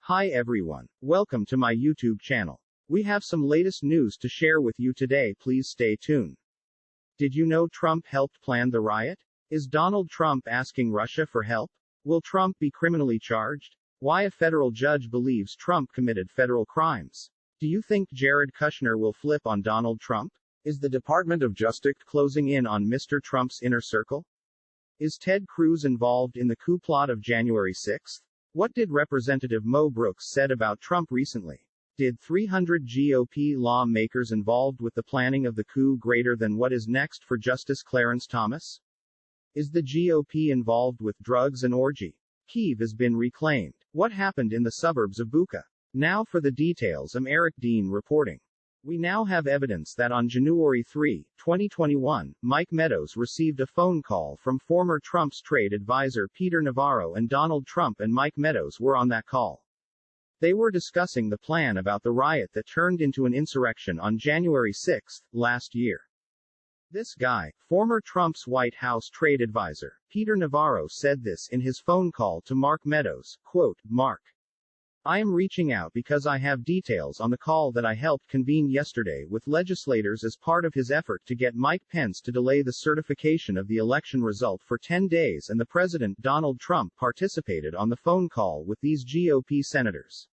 Hi everyone. Welcome to my YouTube channel. We have some latest news to share with you today. Please stay tuned. Did you know Trump helped plan the riot? Is Donald Trump asking Russia for help? Will Trump be criminally charged? Why a federal judge believes Trump committed federal crimes? Do you think Jared Kushner will flip on Donald Trump? Is the Department of Justice closing in on Mr. Trump's inner circle? Is Ted Cruz involved in the coup plot of January 6? What did Representative Mo Brooks said about Trump recently? Did 300 GOP lawmakers involved with the planning of the coup greater than what is next for Justice Clarence Thomas? Is the GOP involved with drugs and orgy? Kyiv has been reclaimed. What happened in the suburbs of Bucha? Now for the details. I'm Eric Dean reporting. We now have evidence that on January 3, 2021, Mike Meadows received a phone call from former Trump's trade advisor Peter Navarro, and Donald Trump and Mike Meadows were on that call. They were discussing the plan about the riot that turned into an insurrection on January 6 last year. This guy, former Trump's White House trade advisor, Peter Navarro, said this in his phone call to Mark Meadows, quote, "Mark, I am reaching out because I have details on the call that I helped convene yesterday with legislators as part of his effort to get Mike Pence to delay the certification of the election result for 10 days, and the President Donald Trump participated on the phone call with these GOP senators."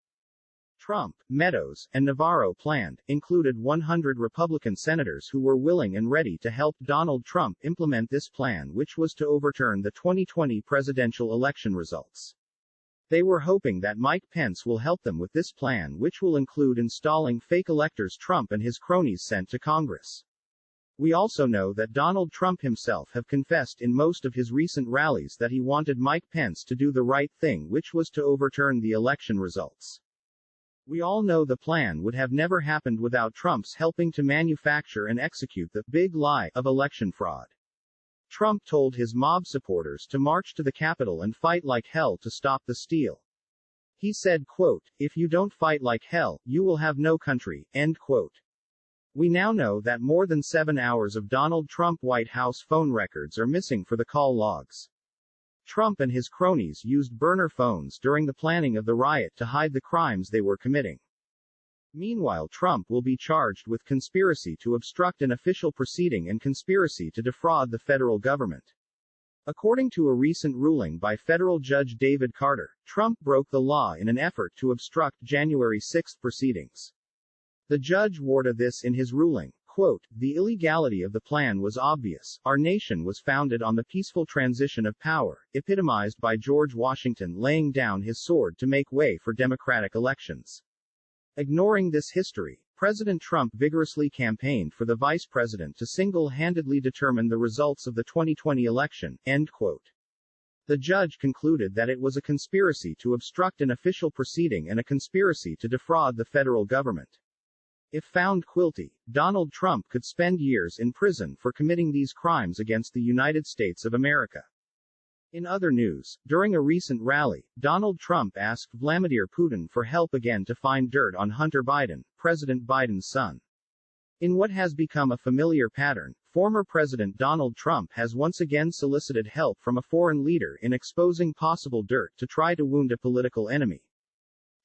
Trump, Meadows, and Navarro planned included 100 Republican senators who were willing and ready to help Donald Trump implement this plan, which was to overturn the 2020 presidential election results. They were hoping that Mike Pence will help them with this plan, which will include installing fake electors Trump and his cronies sent to Congress. We also know that Donald Trump himself have confessed in most of his recent rallies that he wanted Mike Pence to do the right thing, which was to overturn the election results. We all know the plan would have never happened without Trump's helping to manufacture and execute the big lie of election fraud. Trump told his mob supporters to march to the Capitol and fight like hell to stop the steal. He said, quote, "If you don't fight like hell, you will have no country," end quote. We now know that more than 7 hours of Donald Trump White House phone records are missing for the call logs. Trump and his cronies used burner phones during the planning of the riot to hide the crimes they were committing. Meanwhile, Trump will be charged with conspiracy to obstruct an official proceeding and conspiracy to defraud the federal government. According to a recent ruling by federal judge David Carter, Trump broke the law in an effort to obstruct January 6 proceedings. The judge worded this in his ruling, quote, "The illegality of the plan was obvious. Our nation was founded on the peaceful transition of power, epitomized by George Washington laying down his sword to make way for democratic elections. Ignoring this history, President Trump vigorously campaigned for the vice president to single-handedly determine the results of the 2020 election," end quote. The judge concluded that it was a conspiracy to obstruct an official proceeding and a conspiracy to defraud the federal government. If found guilty, Donald Trump could spend years in prison for committing these crimes against the United States of America. In other news, during a recent rally, Donald Trump asked Vladimir Putin for help again to find dirt on Hunter Biden, President Biden's son. In what has become a familiar pattern, former President Donald Trump has once again solicited help from a foreign leader in exposing possible dirt to try to wound a political enemy.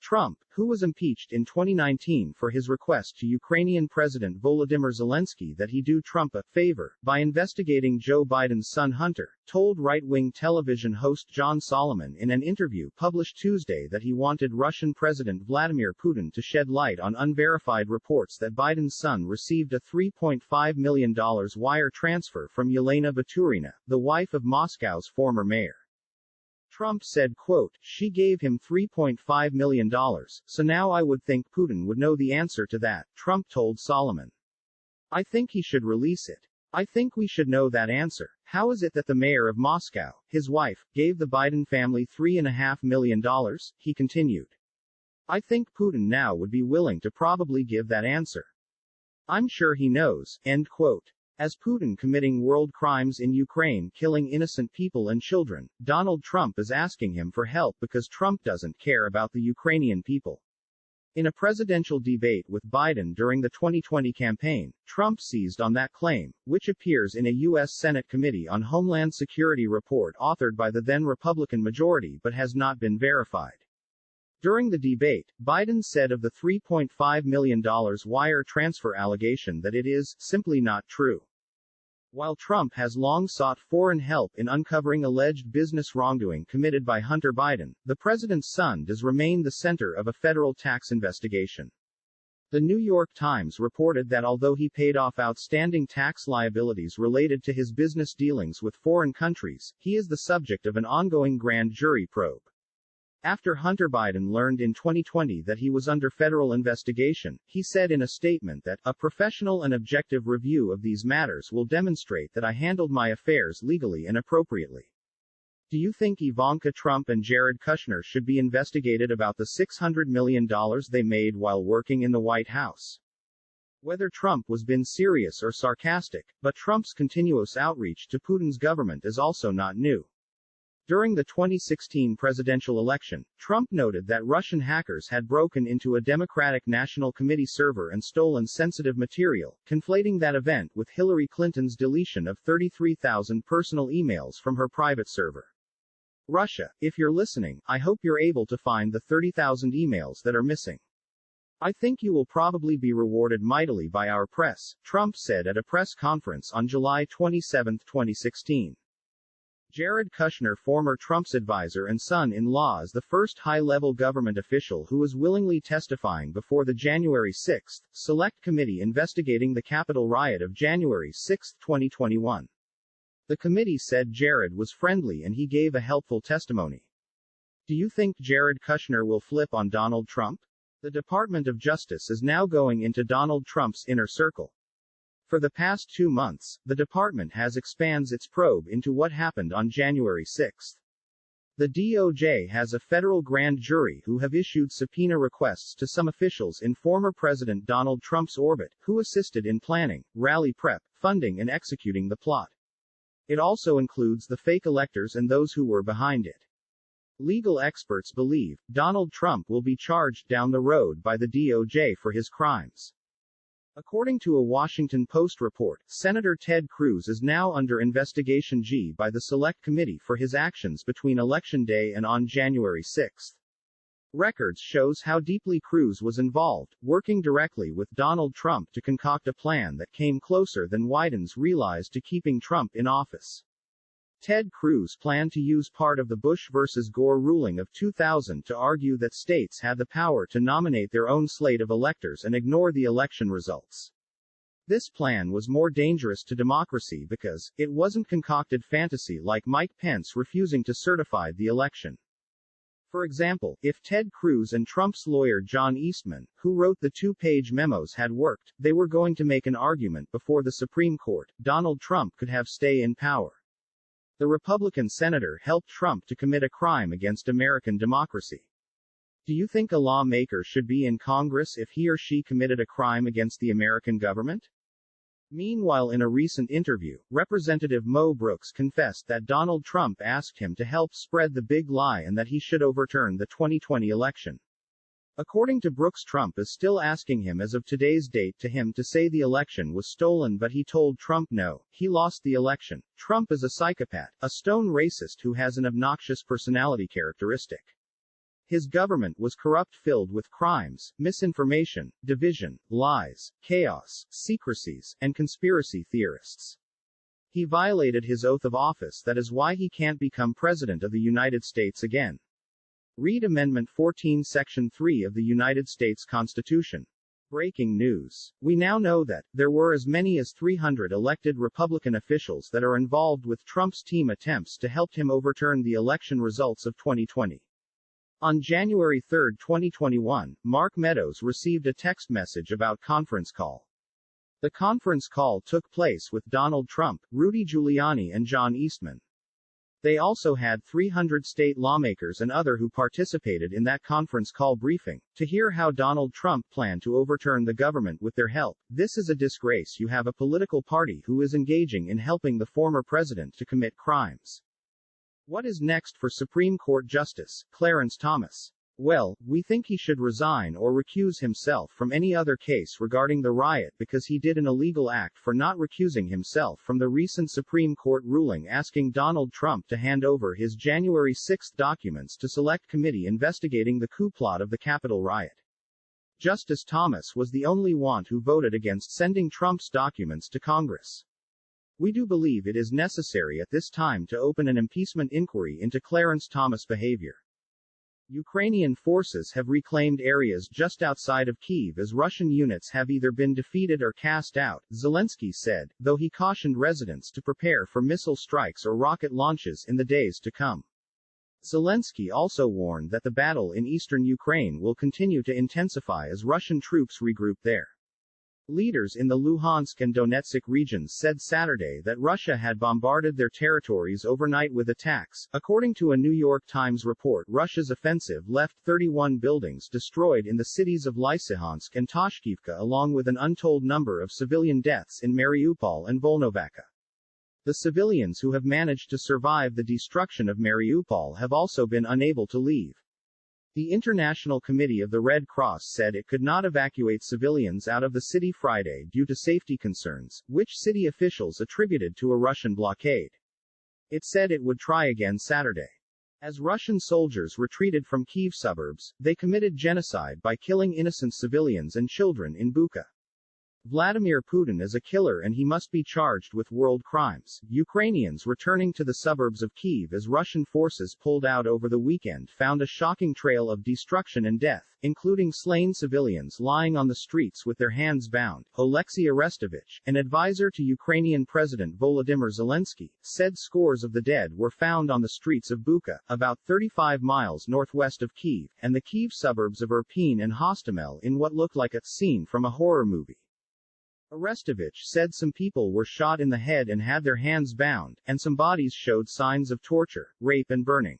Trump, who was impeached in 2019 for his request to Ukrainian President Volodymyr Zelensky that he do Trump a favor by investigating Joe Biden's son Hunter, told right-wing television host John Solomon in an interview published Tuesday that he wanted Russian President Vladimir Putin to shed light on unverified reports that Biden's son received a $3.5 million wire transfer from Yelena Baturina, the wife of Moscow's former mayor. Trump said, quote, "She gave him $3.5 million, so now I would think Putin would know the answer to that," Trump told Solomon. "I think he should release it. I think we should know that answer. How is it that the mayor of Moscow, his wife, gave the Biden family $3.5 million, he continued. "I think Putin now would be willing to probably give that answer. I'm sure he knows," end quote. As Putin committing world crimes in Ukraine, killing innocent people and children, Donald Trump is asking him for help because Trump doesn't care about the Ukrainian people. In a presidential debate with Biden during the 2020 campaign, Trump seized on that claim, which appears in a U.S. Senate Committee on Homeland Security report authored by the then Republican majority but has not been verified. During the debate, Biden said of the $3.5 million wire transfer allegation that it is simply not true. While Trump has long sought foreign help in uncovering alleged business wrongdoing committed by Hunter Biden, the president's son does remain the center of a federal tax investigation. The New York Times reported that although he paid off outstanding tax liabilities related to his business dealings with foreign countries, he is the subject of an ongoing grand jury probe. After Hunter Biden learned in 2020 that he was under federal investigation, he said in a statement that, "A professional and objective review of these matters will demonstrate that I handled my affairs legally and appropriately." Do you think Ivanka Trump and Jared Kushner should be investigated about the $600 million they made while working in the White House? Whether Trump was being serious or sarcastic, but Trump's continuous outreach to Putin's government is also not new. During the 2016 presidential election, Trump noted that Russian hackers had broken into a Democratic National Committee server and stolen sensitive material, conflating that event with Hillary Clinton's deletion of 33,000 personal emails from her private server. Russia, if you're listening, I hope you're able to find the 30,000 emails that are missing. I think you will probably be rewarded mightily by our press, Trump said at a press conference on July 27, 2016. Jared Kushner, former Trump's advisor and son-in-law, is the first high-level government official who is willingly testifying before the January 6 Select Committee investigating the Capitol riot of January 6, 2021. The committee said Jared was friendly and he gave a helpful testimony. Do you think Jared Kushner will flip on Donald Trump? The Department of Justice is now going into Donald Trump's inner circle. For the past 2 months, the department has expanded its probe into what happened on January 6. The DOJ has a federal grand jury who have issued subpoena requests to some officials in former President Donald Trump's orbit, who assisted in planning, rally prep, funding and executing the plot. It also includes the fake electors and those who were behind it. Legal experts believe Donald Trump will be charged down the road by the DOJ for his crimes. According to a Washington Post report, Senator Ted Cruz is now under investigation by the Select Committee for his actions between Election Day and on January 6. Records shows how deeply Cruz was involved, working directly with Donald Trump to concoct a plan that came closer than Biden's realized to keeping Trump in office. Ted Cruz planned to use part of the Bush versus Gore ruling of 2000 to argue that states had the power to nominate their own slate of electors and ignore the election results. This plan was more dangerous to democracy because it wasn't concocted fantasy like Mike Pence refusing to certify the election. For example, if Ted Cruz and Trump's lawyer John Eastman, who wrote the 2-page memos, had worked, they were going to make an argument before the Supreme Court. Donald Trump could have stay in power. The Republican senator helped Trump to commit a crime against American democracy. Do you think a lawmaker should be in Congress if he or she committed a crime against the American government? Meanwhile, in a recent interview, Representative Mo Brooks confessed that Donald Trump asked him to help spread the big lie and that he should overturn the 2020 election. According to Brooks, Trump is still asking him as of today's date to him to say the election was stolen, but he told Trump no, he lost the election. Trump is a psychopath, a stone racist who has an obnoxious personality characteristic. His government was corrupt, filled with crimes, misinformation, division, lies, chaos, secrecies, and conspiracy theorists. He violated his oath of office. That is why he can't become President of the United States again. Read Amendment 14 Section 3 of the United States Constitution. Breaking news. We now know that there were as many as 300 elected Republican officials that are involved with Trump's team attempts to help him overturn the election results of 2020. On January 3, 2021, Mark Meadows received a text message about conference call. The conference call took place with Donald Trump, Rudy Giuliani and John Eastman. They also had 300 state lawmakers and others who participated in that conference call briefing, to hear how Donald Trump planned to overturn the government with their help. This is a disgrace. You have a political party who is engaging in helping the former president to commit crimes. What is next for Supreme Court Justice Clarence Thomas Well, we think he should resign or recuse himself from any other case regarding the riot because he did an illegal act for not recusing himself from the recent Supreme Court ruling asking Donald Trump to hand over his January 6 documents to Select Committee investigating the coup plot of the Capitol riot. Justice Thomas was the only one who voted against sending Trump's documents to Congress. We do believe it is necessary at this time to open an impeachment inquiry into Clarence Thomas' behavior. Ukrainian forces have reclaimed areas just outside of Kyiv as Russian units have either been defeated or cast out, Zelensky said, though he cautioned residents to prepare for missile strikes or rocket launches in the days to come. Zelensky also warned that the battle in eastern Ukraine will continue to intensify as Russian troops regroup there. Leaders in the Luhansk and Donetsk regions said Saturday that Russia had bombarded their territories overnight with attacks. According to a New York Times report, Russia's offensive left 31 buildings destroyed in the cities of Lysychansk and Toshkivka along with an untold number of civilian deaths in Mariupol and Volnovakha. The civilians who have managed to survive the destruction of Mariupol have also been unable to leave. The International Committee of the Red Cross said it could not evacuate civilians out of the city Friday due to safety concerns, which city officials attributed to a Russian blockade. It said it would try again Saturday. As Russian soldiers retreated from Kyiv suburbs, they committed genocide by killing innocent civilians and children in Bucha. Vladimir Putin is a killer and he must be charged with world crimes. Ukrainians returning to the suburbs of Kyiv as Russian forces pulled out over the weekend found a shocking trail of destruction and death, including slain civilians lying on the streets with their hands bound. Oleksiy Arestovich, an advisor to Ukrainian President Volodymyr Zelensky, said scores of the dead were found on the streets of Bucha, about 35 miles northwest of Kyiv, and the Kyiv suburbs of Irpin and Hostomel in what looked like a scene from a horror movie. Arestovich said some people were shot in the head and had their hands bound, and some bodies showed signs of torture, rape and burning.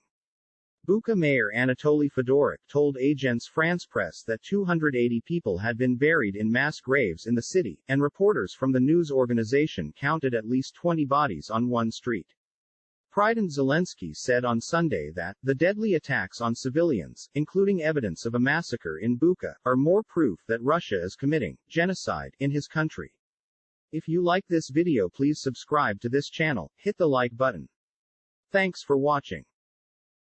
Bucha Mayor Anatoly Fedorik told Agence France Presse that 280 people had been buried in mass graves in the city, and reporters from the news organization counted at least 20 bodies on one street. President Zelensky said on Sunday that the deadly attacks on civilians, including evidence of a massacre in Bucha, are more proof that Russia is committing genocide in his country. If you like this video, please subscribe to this channel, hit the like button. Thanks for watching.